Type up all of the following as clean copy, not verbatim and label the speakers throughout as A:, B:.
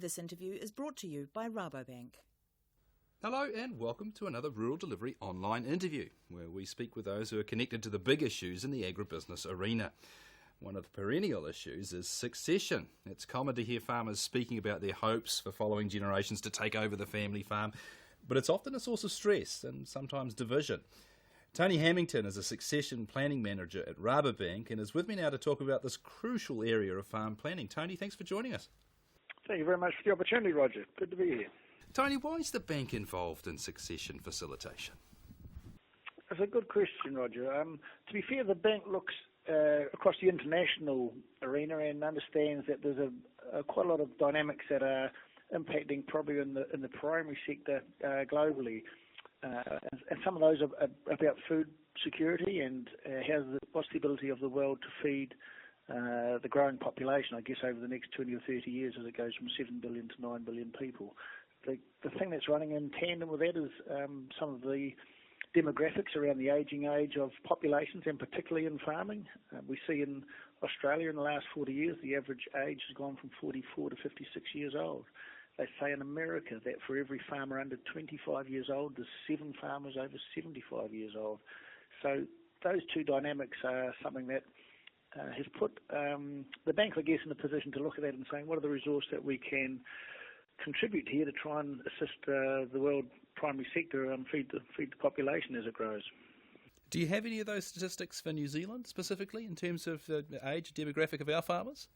A: This interview is brought to you by Rabobank.
B: Hello and welcome to another Rural Delivery online interview, where we speak with those who are connected to the big issues in the agribusiness arena. One of the perennial issues is succession. It's common to hear farmers speaking about their hopes for following generations to take over the family farm, but it's often a source of stress and sometimes division. Tony Hammington is a succession planning manager at Rabobank and is with me now to talk about this crucial area of farm planning. Tony, thanks for joining us.
C: Thank you very much for the opportunity, Roger. Good to be here.
B: Tony, why is the bank involved in succession facilitation?
C: That's a good question, Roger. To be fair, the bank looks across the international arena and understands that there's quite a lot of dynamics that are impacting probably in the primary sector globally. And some of those are about food security and what's the ability of the world to feed the growing population, I guess, over the next 20 or 30 years as it goes from 7 billion to 9 billion people. The thing that's running in tandem with that is some of the demographics around the ageing age of populations, and particularly in farming. We see in Australia in the last 40 years, the average age has gone from 44 to 56 years old. They say in America that for every farmer under 25 years old, there's 7 farmers over 75 years old. So those two dynamics are something that has put the bank, I guess, in a position to look at that and saying, what are the resources that we can contribute here to try and assist the world primary sector and feed the population as it grows.
B: Do you have any of those statistics for New Zealand specifically in terms of the age demographic of our farmers?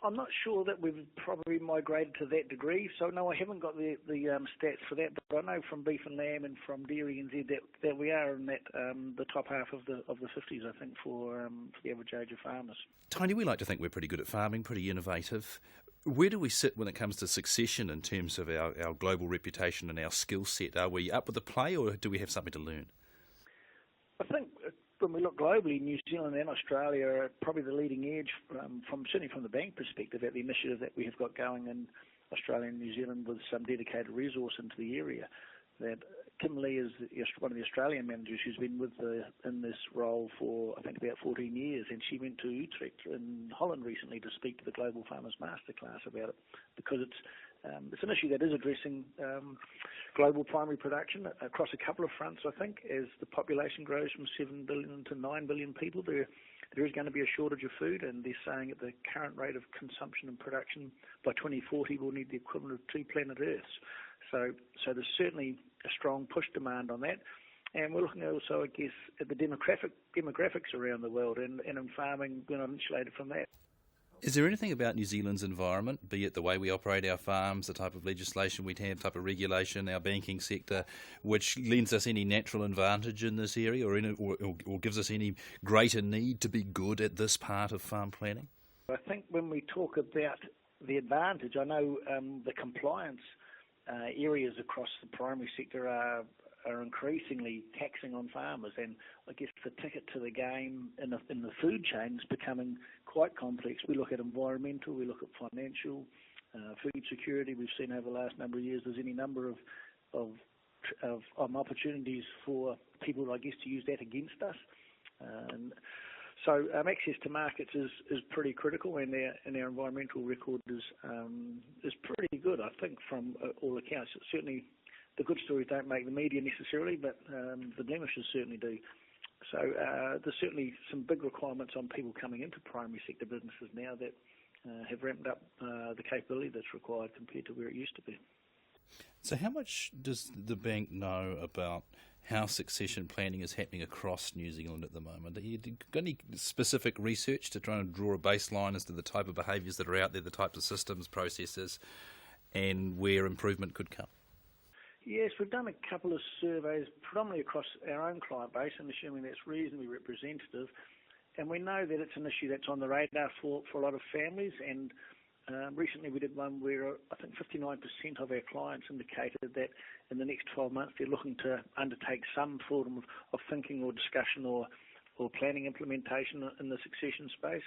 C: I'm not sure that we've probably migrated to that degree, so no, I haven't got the stats for that. But I know from Beef and Lamb and from Dairy NZ that we are in that the top half of the 50s, I think, for the average age of farmers.
B: Tony, we like to think we're pretty good at farming, pretty innovative. Where do we sit when it comes to succession in terms of our global reputation and our skill set? Are we up with the play, or do we have something to learn?
C: I think when we look globally, New Zealand and Australia are probably the leading edge, certainly from the bank perspective, at the initiative that we have got going in Australia and New Zealand with some dedicated resource into the area. That Kim Lee is one of the Australian managers who's been in this role for, I think, about 14 years, and she went to Utrecht in Holland recently to speak to the Global Farmers Masterclass about it, because it's an issue that is addressing global primary production across a couple of fronts. I think as the population grows from 7 billion to 9 billion people, there is going to be a shortage of food, and they're saying at the current rate of consumption and production by 2040 we'll need the equivalent of 2 planet Earths. So there's certainly a strong push demand on that. And we're looking also, I guess, at the demographics around the world, and in farming, we're not insulated from that.
B: Is there anything about New Zealand's environment, be it the way we operate our farms, the type of legislation we have, type of regulation, our banking sector, which lends us any natural advantage in this area, or gives us any greater need to be good at this part of farm planning?
C: I think when we talk about the advantage, I know the compliance areas across the primary sector are increasingly taxing on farmers, and I guess the ticket to the game in the food chain is becoming quite complex. We look at environmental, we look at financial, food security. We've seen over the last number of years there's any number of opportunities for people, I guess, to use that against us. And so access to markets is pretty critical, and our environmental record is pretty good, I think, from all accounts. Certainly, the good stories don't make the media necessarily, but the blemishes certainly do. So there's certainly some big requirements on people coming into primary sector businesses now that have ramped up the capability that's required compared to where it used to be.
B: So how much does the bank know about how succession planning is happening across New Zealand at the moment? Have you got any specific research to try and draw a baseline as to the type of behaviours that are out there, the types of systems, processes, and where improvement could come?
C: Yes, we've done a couple of surveys, predominantly across our own client base, and assuming that's reasonably representative. And we know that it's an issue that's on the radar for a lot of families. And recently we did one where I think 59% of our clients indicated that in the next 12 months they're looking to undertake some form of thinking or discussion or planning implementation in the succession space.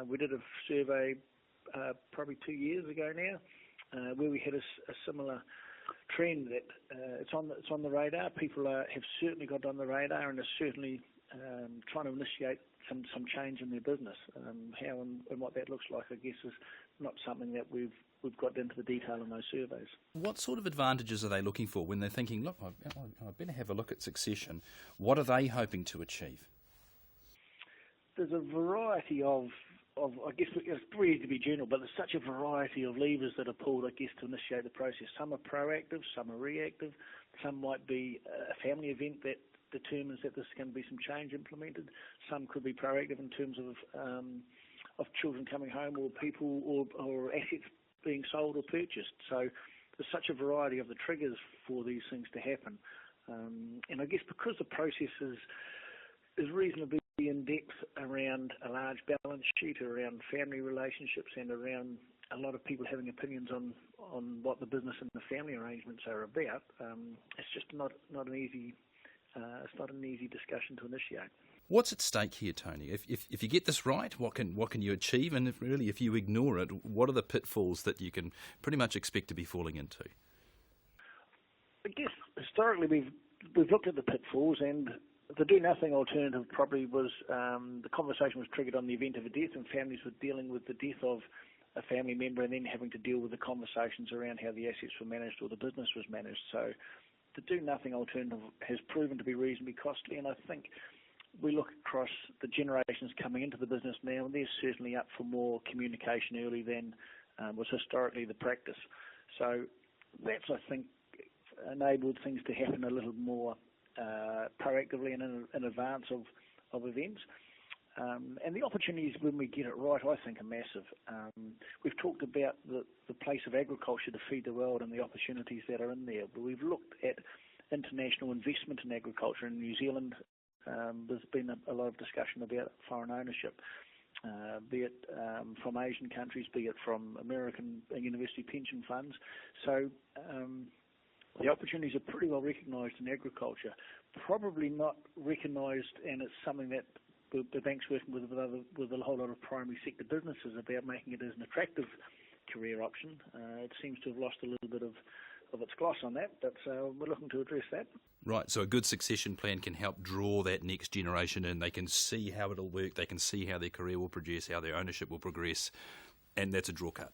C: We did a survey probably 2 years ago now where we had a similar trend that it's on the radar. People have certainly got it on the radar and are certainly trying to initiate some change in their business. How and what that looks like, I guess, is not something that we've we've got into the detail in those surveys.
B: What sort of advantages are they looking for when they're thinking, look, I better have a look at succession? What are they hoping to achieve?
C: There's a variety of I guess it's very easy to be general, but there's such a variety of levers that are pulled, I guess, to initiate the process. Some are proactive, some are reactive, some might be a family event that determines that there's going to be some change implemented. Some could be proactive in terms of children coming home or people or assets being sold or purchased. So there's such a variety of the triggers for these things to happen. And I guess because the process is reasonably in depth around a large balance sheet, around family relationships, and around a lot of people having opinions on what the business and the family arrangements are about, it's just not an easy discussion to initiate.
B: What's at stake here, Tony? If you get this right, what can you achieve? And if you ignore it, what are the pitfalls that you can pretty much expect to be falling into?
C: I guess historically we've looked at the pitfalls, and the do-nothing alternative probably was the conversation was triggered on the event of a death, and families were dealing with the death of a family member and then having to deal with the conversations around how the assets were managed or the business was managed. So the do-nothing alternative has proven to be reasonably costly, and I think we look across the generations coming into the business now, and they're certainly up for more communication early than was historically the practice. So that's, I think, enabled things to happen a little more proactively and in advance of events. And the opportunities when we get it right, I think, are massive. We've talked about the place of agriculture to feed the world and the opportunities that are in there. But we've looked at international investment in agriculture in New Zealand. There's been a lot of discussion about foreign ownership, be it from Asian countries, be it from American university pension funds. So the opportunities are pretty well recognised in agriculture. Probably not recognised, and it's something that the bank's working with a whole lot of primary sector businesses about making it as an attractive career option. It seems to have lost a little bit of its gloss on that, but we're looking to address that.
B: Right, so a good succession plan can help draw that next generation in. They can see how it'll work, they can see how their career will produce, how their ownership will progress, and that's a draw cut.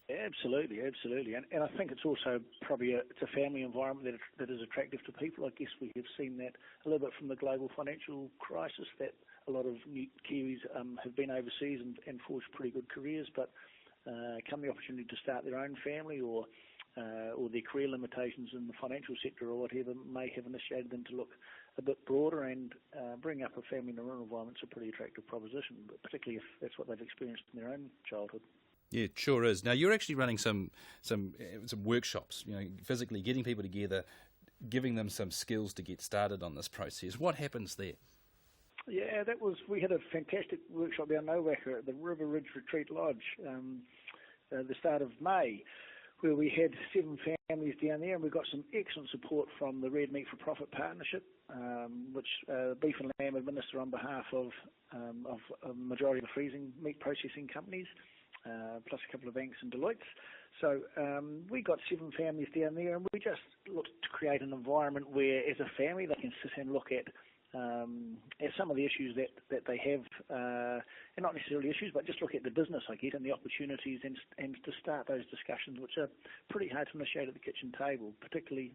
C: Absolutely. And I think it's also probably it's a family environment that is attractive to people. I guess we have seen that a little bit from the global financial crisis, that a lot of new Kiwis have been overseas and forged pretty good careers, but come the opportunity to start their own family or their career limitations in the financial sector or whatever may have initiated them to look a bit broader, and bring up a family in a rural environment is a pretty attractive proposition, but particularly if that's what they've experienced in their own childhood.
B: Yeah, it sure is. Now, you're actually running some workshops, physically getting people together, giving them some skills to get started on this process. What happens there?
C: Yeah, we had a fantastic workshop down Nowaka at the River Ridge Retreat Lodge at the start of May, where we had 7 families down there, and we got some excellent support from the Red Meat for Profit Partnership, which Beef and Lamb administer on behalf of a majority of the freezing meat processing companies, plus a couple of banks and Deloitte. So we got 7 families down there, and we just looked to create an environment where, as a family, they can sit and look at some of the issues that they have, and not necessarily issues, but just look at the business, I guess, and the opportunities, and to start those discussions, which are pretty hard to initiate at the kitchen table, particularly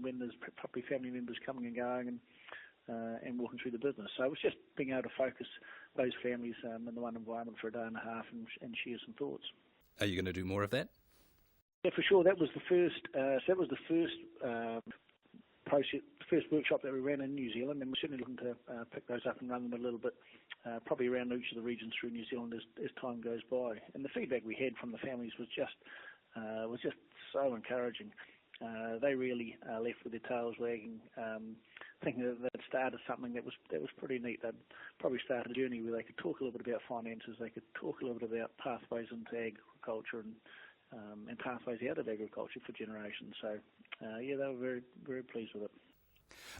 C: when there's probably family members coming and going and walking through the business. So it was just being able to focus those families in the one environment for a day and a half and share some thoughts.
B: Are you going to do more of that?
C: Yeah, for sure. That was the first. First workshop that we ran in New Zealand, and we're certainly looking to pick those up and run them a little bit, probably around each of the regions through New Zealand as time goes by. And the feedback we had from the families was just so encouraging. They really left with their tails wagging, thinking that they'd started something that was pretty neat. They'd probably started a journey where they could talk a little bit about finances, they could talk a little bit about pathways into agriculture and pathways out of agriculture for generations. So, they were very, very pleased with it.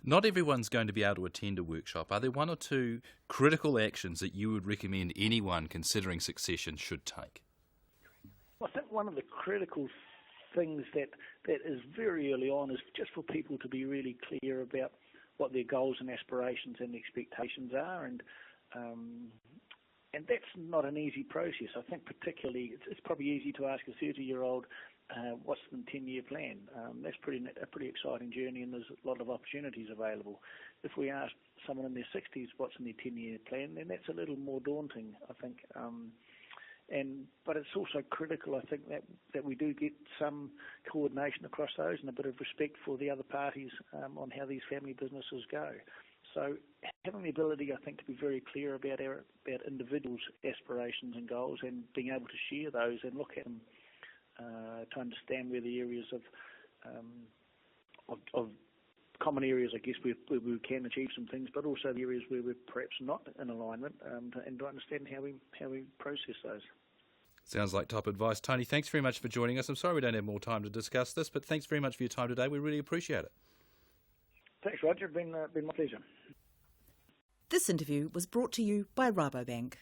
B: Not everyone's going to be able to attend a workshop. Are there one or two critical actions that you would recommend anyone considering succession should take?
C: I think one of the critical things that is very early on is just for people to be really clear about what their goals and aspirations and expectations are, and And that's not an easy process. I think particularly it's probably easy to ask a 30-year-old what's the 10-year plan. That's a pretty exciting journey, and there's a lot of opportunities available. If we ask someone in their 60s what's in their 10-year plan, then that's a little more daunting, I think. But it's also critical, I think, that we do get some coordination across those and a bit of respect for the other parties on how these family businesses go. So having the ability, I think, to be very clear about individuals' aspirations and goals, and being able to share those and look at them to understand where the areas of common areas, I guess, where we can achieve some things, but also the areas where we're perhaps not in alignment, and to understand how we process those.
B: Sounds like top advice. Tony, thanks very much for joining us. I'm sorry we don't have more time to discuss this, but thanks very much for your time today. We really appreciate it.
C: Thanks, Roger. It's been my pleasure.
A: This interview was brought to you by Rabobank.